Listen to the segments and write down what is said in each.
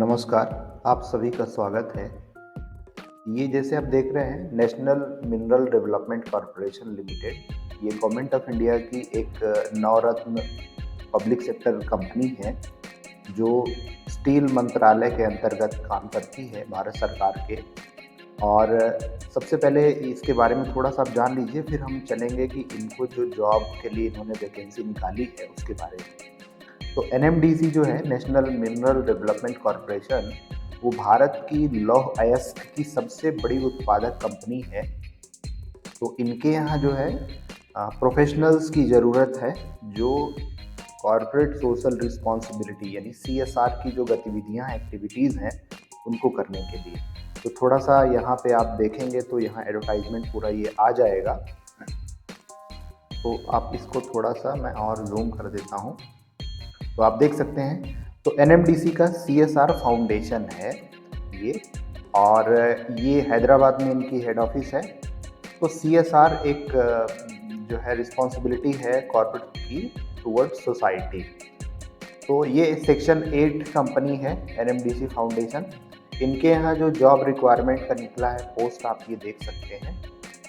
नमस्कार, आप सभी का स्वागत है। ये जैसे आप देख रहे हैं national mineral development corporation limited, ये गवर्नमेंट ऑफ इंडिया की एक नवरत्न पब्लिक सेक्टर कंपनी है, जो स्टील मंत्रालय के अंतर्गत काम करती है भारत सरकार के। और सबसे पहले इसके बारे में थोड़ा-सा आप जान लीजिए, फिर हम चलेंगे कि इनको जो जॉब के लिए इन्होंने वैकेंसी निकाली है, उसके बारे में। तो एनएमडीसी जो है नेशनल मिनरल डेवलपमेंट कॉरपोरेशन, वो भारत की लौह अयस्क की सबसे बड़ी उत्पादक कंपनी है। तो इनके यहाँ जो है प्रोफेशनल्स की ज़रूरत है, जो कॉर्पोरेट सोशल रिस्पॉन्सिबिलिटी यानी सीएसआर की जो गतिविधियाँ एक्टिविटीज़ हैं, उनको करने के लिए। तो थोड़ा-सा यहाँ पे आप देखेंगे तो यहाँ एडवर्टाइजमेंट पूरा ये आ जाएगा। तो आप इसको थोड़ा-सा मैं और ज़ूम कर देता हूँ। तो आप देख सकते हैं, तो एनएमडीसी का सीएसआर फाउंडेशन है ये, और ये हैदराबाद में इनकी हेड ऑफिस है। तो सीएसआर एक जो है रिस्पॉन्सिबिलिटी है कॉर्पोरेट की टुवर्ड्स सोसाइटी। तो ये सेक्शन 8 कंपनी है एनएमडीसी फाउंडेशन। इनके यहाँ जो जॉब रिक्वायरमेंट का निकला है पोस्ट, आप ये देख सकते हैं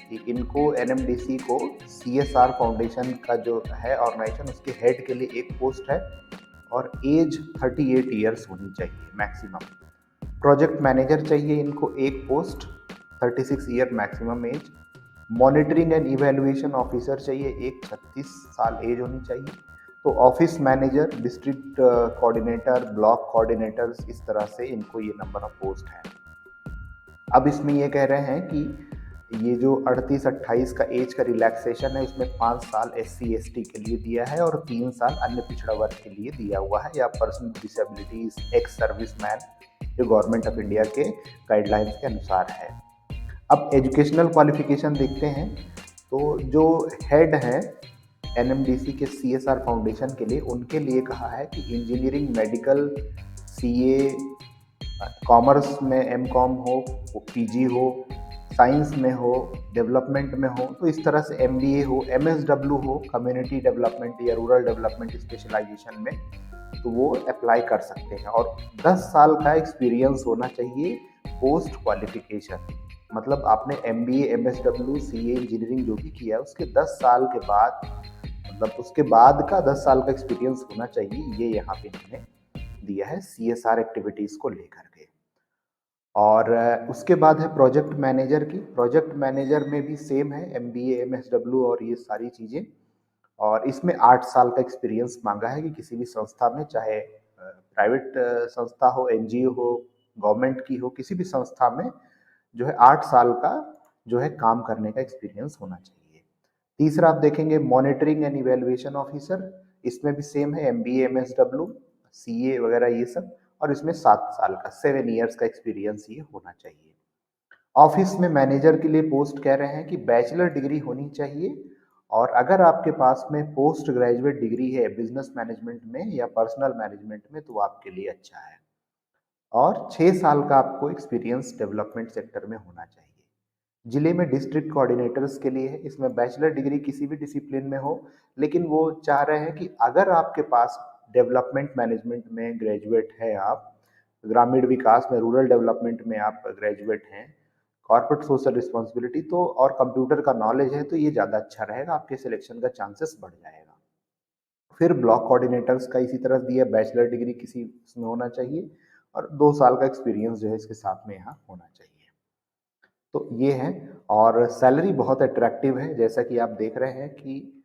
कि इनको एनएमडीसी को सीएसआर फाउंडेशन का जो है ऑर्गेनाइजेशन, उसके हेड के लिए एक पोस्ट है, और एज 38 ईयर्स होनी चाहिए मैक्सिमम। प्रोजेक्ट मैनेजर चाहिए इनको एक post, 36 year maximum age. Monitoring and evaluation officer चाहिए एक, 36 साल एज होनी चाहिए। तो office manager, district coordinator, block coordinators, इस तरह से इनको ये नंबर ऑफ पोस्ट है। अब इसमें ये कह रहे हैं कि ये जो 38-28 का एज का रिलैक्सेशन है, उसमें 5 साल SC/ST के लिए दिया है और 3 साल अन्य पिछड़ा वर्ग के लिए दिया हुआ है, या पर्सन डिसेबिलिटीज, एक्स सर्विसमैन, जो गवर्नमेंट ऑफ इंडिया के गाइडलाइंस के अनुसार है। अब एजुकेशनल क्वालिफिकेशन देखते हैं। तो जो हेड है एनएमडीसी के सीएसआर फाउंडेशन के लिए, उनके लिए कहा है कि इंजीनियरिंग, मेडिकल, सीए, कॉमर्स में एमकॉम हो, पीजी हो, साइंस में हो, डेवलपमेंट में हो, तो इस तरह से एमबीए हो, एमएसडब्ल्यू हो, कम्युनिटी डेवलपमेंट या रूरल डेवलपमेंट स्पेशलाइजेशन में, तो वो अप्लाई कर सकते हैं। और 10 साल का एक्सपीरियंस होना चाहिए पोस्ट क्वालिफिकेशन। मतलब आपने एमबीए, एमएसडब्ल्यू, सीए, इंजीनियरिंग जो भी किया है, उसके 10 साल के बाद, मतलब उसके बाद का 10 साल का एक्सपीरियंस होना चाहिए, ये यहाँ पे इन्होंने दिया है सीएसआर एक्टिविटीज़ को लेकर के। और उसके बाद है प्रोजेक्ट मैनेजर की। प्रोजेक्ट मैनेजर में भी सेम है, एमबीए, एमएसडब्ल्यू और ये सारी चीज़ें। और इसमें 8 साल का एक्सपीरियंस मांगा है कि किसी भी संस्था में, चाहे प्राइवेट संस्था हो, एनजीओ हो, गवर्नमेंट की हो, किसी भी संस्था में जो है 8 साल का जो है काम करने का एक्सपीरियंस होना चाहिए। तीसरा आप देखेंगे मॉनिटरिंग एंड इवैल्यूएशन ऑफिसर। इसमें भी सेम है, एमबीए, एमएसडब्ल्यू, सीए वगैरह ये सब। और इसमें 7 साल का, 7 ईयर्स का एक्सपीरियंस ये होना चाहिए। ऑफिस में मैनेजर के लिए पोस्ट कह रहे हैं कि बैचलर डिग्री होनी चाहिए, और अगर आपके पास में पोस्ट ग्रेजुएट डिग्री है बिजनेस मैनेजमेंट में या पर्सनल मैनेजमेंट में, तो आपके लिए अच्छा है। और 6 साल का आपको एक्सपीरियंस डेवलपमेंट सेक्टर में होना चाहिए। जिले में डिस्ट्रिक्ट कोऑर्डिनेटर्स के लिए है, इसमें बैचलर डिग्री किसी भी डिसिप्लिन में हो, लेकिन वो चाह रहे हैं कि अगर आपके पास डेवलपमेंट मैनेजमेंट में ग्रेजुएट है, आप ग्रामीण विकास में, रूरल डेवलपमेंट में आप ग्रेजुएट हैं, कॉर्पोरेट सोशल रिस्पॉन्सिबिलिटी तो, और कंप्यूटर का नॉलेज है, तो ये ज़्यादा अच्छा रहेगा, आपके सिलेक्शन का चांसेस बढ़ जाएगा। फिर ब्लॉक कोऑर्डिनेटर्स का इसी तरह दिया, बैचलर डिग्री किसी इसमें होना चाहिए, और 2 साल का एक्सपीरियंस जो है इसके साथ में यहाँ होना चाहिए। तो ये है। और सैलरी बहुत अट्रैक्टिव है, जैसा कि आप देख रहे हैं कि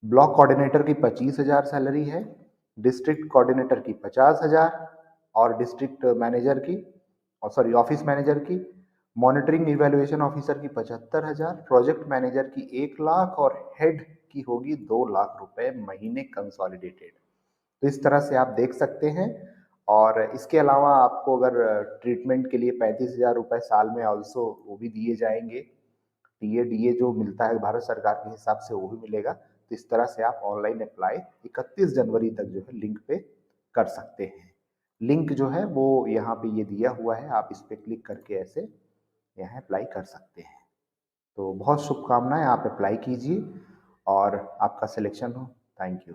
ब्लॉक कोऑर्डिनेटर की 25,000 सैलरी है, डिस्ट्रिक्ट कोऑर्डिनेटर की 50,000, और डिस्ट्रिक्ट मैनेजर की, और सॉरी ऑफिस मैनेजर की, मॉनिटरिंग इवैल्यूएशन ऑफिसर की 75,000, प्रोजेक्ट मैनेजर की 1 लाख, और हेड की होगी 2 लाख रुपए महीने कंसोलिडेटेड। तो इस तरह से आप देख सकते हैं। और इसके अलावा आपको अगर ट्रीटमेंट के लिए 35,000 रुपए साल में ऑल्सो वो भी दिए जाएंगे। टीए डीए जो मिलता है भारत सरकार के हिसाब से, वो भी मिलेगा। तो इस तरह से आप ऑनलाइन अप्लाई 31 जनवरी तक जो है लिंक पे कर सकते हैं। लिंक जो है वो यहाँ पे ये दिया हुआ है, आप इस पे क्लिक करके ऐसे यहाँ अप्लाई कर सकते हैं। तो बहुत शुभकामनाएं, आप अप्लाई कीजिए और आपका सिलेक्शन हो। Thank you.